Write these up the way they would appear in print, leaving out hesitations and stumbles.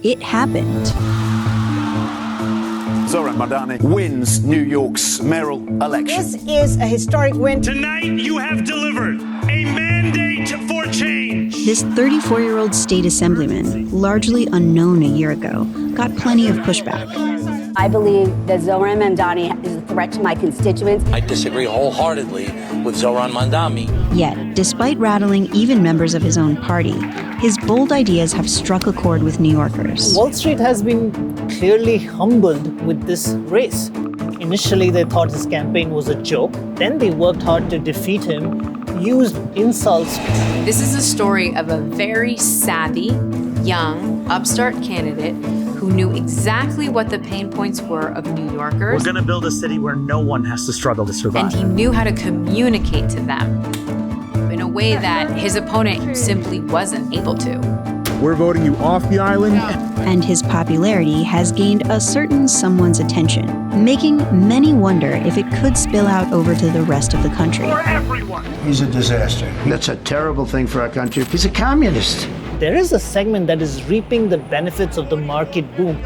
it happened. Zohran Mamdani wins New York's mayoral election. This is a historic win. Tonight, you have delivered a mandate for change. This 34-year-old state assemblyman, largely unknown a year ago, got plenty of pushback. I believe that Zohran Mamdani is a threat to my constituents. I disagree wholeheartedly with Zohran Mamdani. Yet, despite rattling even members of his own party, his bold ideas have struck a chord with New Yorkers. Wall Street has been clearly humbled with this race. Initially, they thought his campaign was a joke. Then they worked hard to defeat him, used insults. This is a story of a very savvy, young, upstart candidate who knew exactly what the pain points were of New Yorkers. We're going to build a city where no one has to struggle to survive. And he knew how to communicate to them in a way that his opponent simply wasn't able to. We're voting you off the island. And his popularity has gained a certain someone's attention, making many wonder if it could spill out over to the rest of the country. For everyone. He's a disaster. That's a terrible thing for our country. He's a communist. There is a segment that is reaping the benefits of the market boom.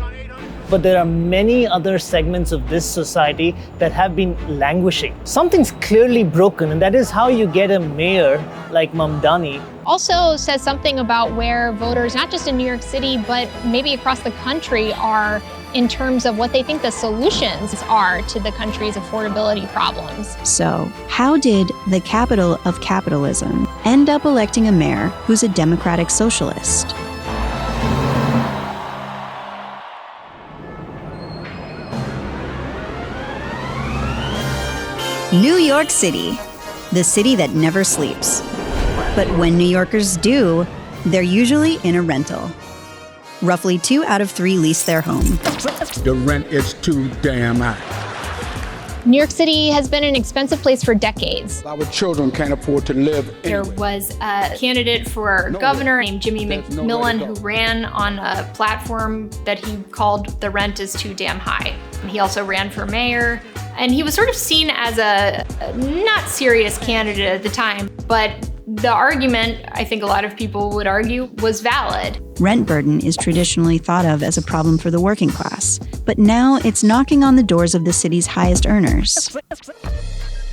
But there are many other segments of this society that have been languishing. Something's clearly broken, and that is how you get a mayor like Mamdani. Also says something about where voters, not just in New York City, but maybe across the country, are in terms of what they think the solutions are to the country's affordability problems. So, how did the capital of capitalism end up electing a mayor who's a democratic socialist? New York City, the city that never sleeps. But when New Yorkers do, they're usually in a rental. Roughly 2 out of 3 lease their home. The rent is too damn high. New York City has been an expensive place for decades. Our children can't afford to live. There was a candidate for governor named Jimmy McMillan who ran on a platform that he called "The Rent is Too Damn High." He also ran for mayor, and he was sort of seen as a not serious candidate at the time, but the argument, I think a lot of people would argue, was valid. Rent burden is traditionally thought of as a problem for the working class, but now it's knocking on the doors of the city's highest earners.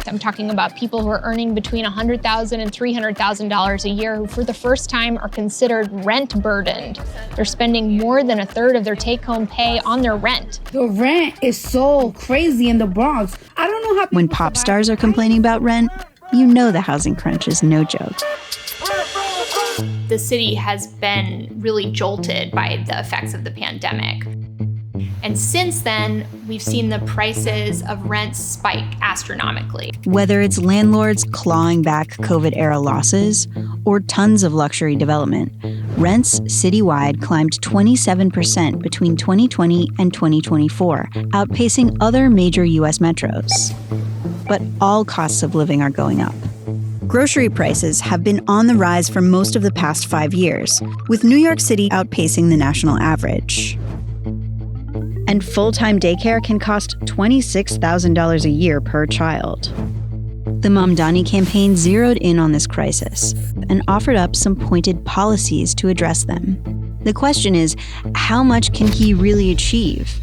I'm talking about people who are earning between $100,000 and $300,000 a year who for the first time are considered rent burdened. They're spending more than a third of their take-home pay on their rent. The rent is so crazy in the Bronx. I don't know how. When pop stars are complaining about rent, you know the housing crunch is no joke. The city has been really jolted by the effects of the pandemic. And since then, we've seen the prices of rents spike astronomically. Whether it's landlords clawing back COVID-era losses or tons of luxury development, rents citywide climbed 27% between 2020 and 2024, outpacing other major U.S. metros. But all costs of living are going up. Grocery prices have been on the rise for most of the past 5 years, with New York City outpacing the national average. And full-time daycare can cost $26,000 a year per child. The Mamdani campaign zeroed in on this crisis and offered up some pointed policies to address them. The question is, how much can he really achieve?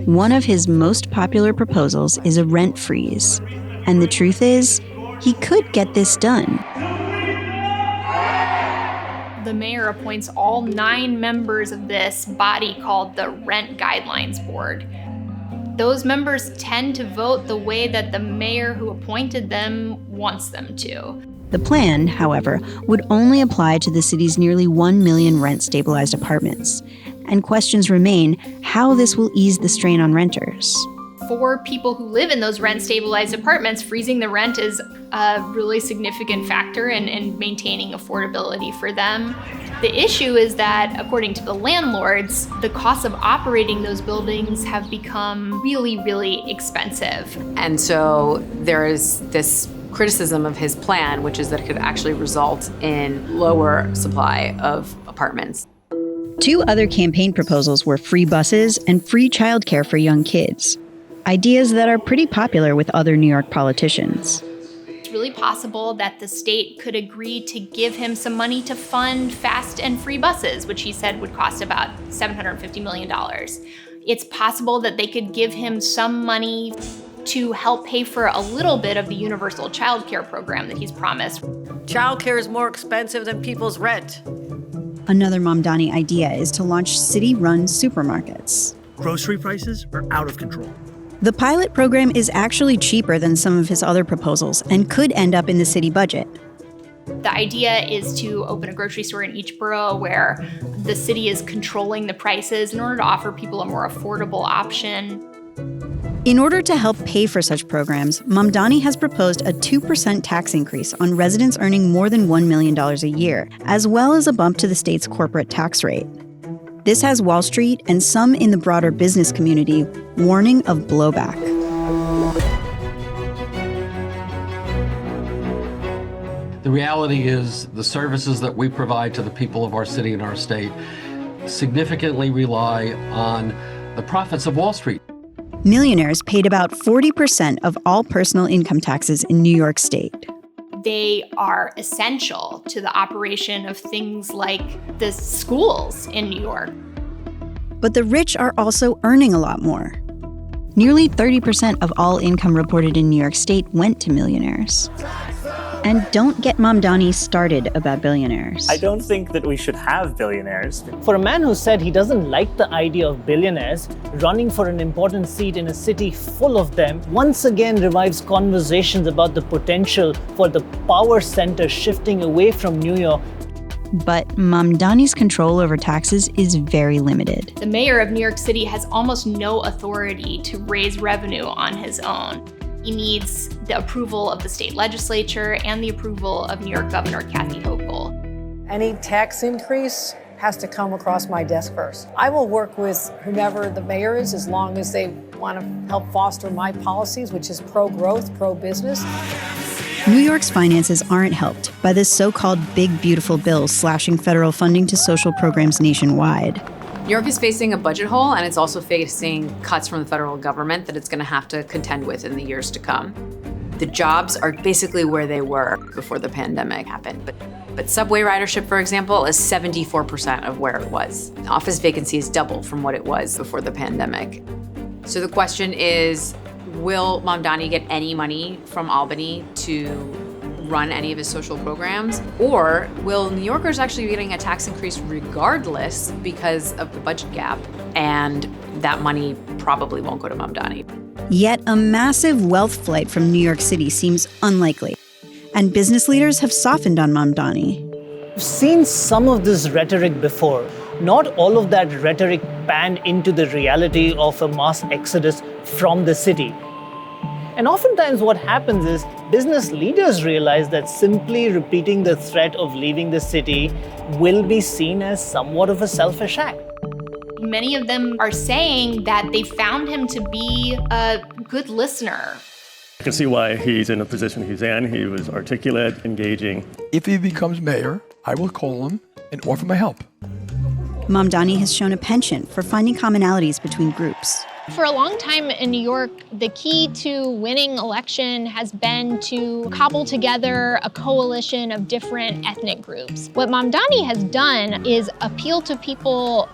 One of his most popular proposals is a rent freeze. And the truth is, he could get this done. The mayor appoints all 9 members of this body called the Rent Guidelines Board. Those members tend to vote the way that the mayor who appointed them wants them to. The plan, however, would only apply to the city's nearly 1 million rent-stabilized apartments. And questions remain how this will ease the strain on renters. For people who live in those rent-stabilized apartments, freezing the rent is a really significant factor in maintaining affordability for them. The issue is that, according to the landlords, the costs of operating those buildings have become really, really expensive. And so there is this criticism of his plan, which is that it could actually result in lower supply of apartments. 2 other campaign proposals were free buses and free childcare for young kids. Ideas that are pretty popular with other New York politicians. really possible that the state could agree to give him some money to fund fast and free buses, which he said would cost about $750 million. It's possible that they could give him some money to help pay for a little bit of the universal child care program that he's promised. Child care is more expensive than people's rent. Another Mamdani idea is to launch city-run supermarkets. Grocery prices are out of control. The pilot program is actually cheaper than some of his other proposals and could end up in the city budget. The idea is to open a grocery store in each borough where the city is controlling the prices in order to offer people a more affordable option. In order to help pay for such programs, Mamdani has proposed a 2% tax increase on residents earning more than $1 million a year, as well as a bump to the state's corporate tax rate. This has Wall Street and some in the broader business community warning of blowback. The reality is the services that we provide to the people of our city and our state significantly rely on the profits of Wall Street. Millionaires paid about 40% of all personal income taxes in New York State. They are essential to the operation of things like the schools in New York. But the rich are also earning a lot more. Nearly 30% of all income reported in New York State went to millionaires. And don't get Mamdani started about billionaires. I don't think that we should have billionaires. For a man who said he doesn't like the idea of billionaires, running for an important seat in a city full of them once again revives conversations about the potential for the power center shifting away from New York. But Mamdani's control over taxes is very limited. The mayor of New York City has almost no authority to raise revenue on his own. He needs the approval of the state legislature and the approval of New York Governor Kathy Hochul. Any tax increase has to come across my desk first. I will work with whomever the mayor is as long as they want to help foster my policies, which is pro-growth, pro-business. New York's finances aren't helped by this so-called big, beautiful bill slashing federal funding to social programs nationwide. New York is facing a budget hole, and it's also facing cuts from the federal government that it's going to have to contend with in the years to come. The jobs are basically where they were before the pandemic happened. But subway ridership, for example, is 74% of where it was. Office vacancy is double from what it was before the pandemic. So the question is, will Mamdani get any money from Albany to run any of his social programs? Or will New Yorkers actually be getting a tax increase regardless because of the budget gap? And that money probably won't go to Mamdani. Yet a massive wealth flight from New York City seems unlikely. And business leaders have softened on Mamdani. We've seen some of this rhetoric before. Not all of that rhetoric panned into the reality of a mass exodus from the city. And oftentimes what happens is business leaders realize that simply repeating the threat of leaving the city will be seen as somewhat of a selfish act. Many of them are saying that they found him to be a good listener. I can see why he's in the position he's in. He was articulate, engaging. If he becomes mayor, I will call him and offer my help. Mamdani has shown a penchant for finding commonalities between groups. For a long time in New York, the key to winning election has been to cobble together a coalition of different ethnic groups. What Mamdani has done is appeal to people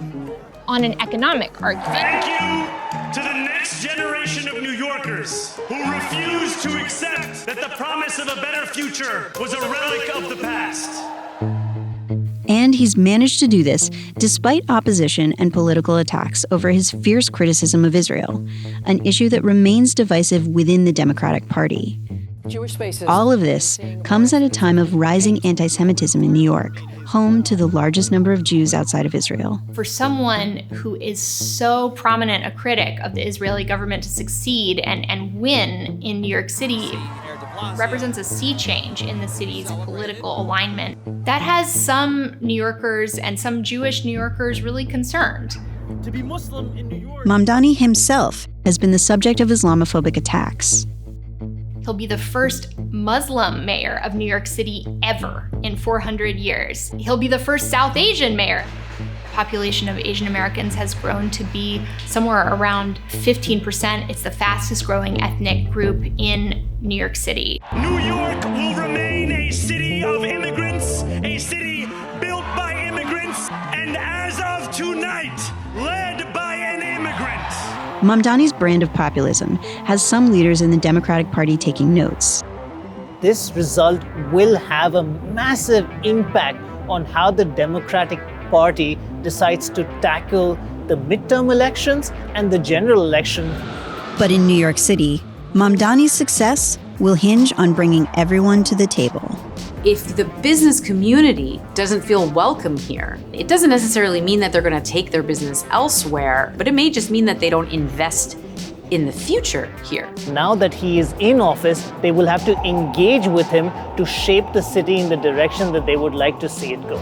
on an economic argument. Thank you to the next generation of New Yorkers who refuse to accept that the promise of a better future was a relic of the past. And he's managed to do this despite opposition and political attacks over his fierce criticism of Israel, an issue that remains divisive within the Democratic Party. Jewish spaces. All of this comes at a time of rising anti-Semitism in New York, home to the largest number of Jews outside of Israel. For someone who is so prominent a critic of the Israeli government to succeed and win in New York City, represents a sea change in the city's political alignment. That has some New Yorkers and some Jewish New Yorkers really concerned. To be Muslim in New York. Mamdani himself has been the subject of Islamophobic attacks. He'll be the first Muslim mayor of New York City ever in 400 years. He'll be the first South Asian mayor. The population of Asian Americans has grown to be somewhere around 15%. It's the fastest growing ethnic group in New York City. New York a city of immigrants, a city built by immigrants, and as of tonight, led by an immigrant. Mamdani's brand of populism has some leaders in the Democratic Party taking notes. This result will have a massive impact on how the Democratic Party decides to tackle the midterm elections and the general election. But in New York City, Mamdani's success will hinge on bringing everyone to the table. If the business community doesn't feel welcome here, it doesn't necessarily mean that they're going to take their business elsewhere, but it may just mean that they don't invest in the future here. Now that he is in office, they will have to engage with him to shape the city in the direction that they would like to see it go.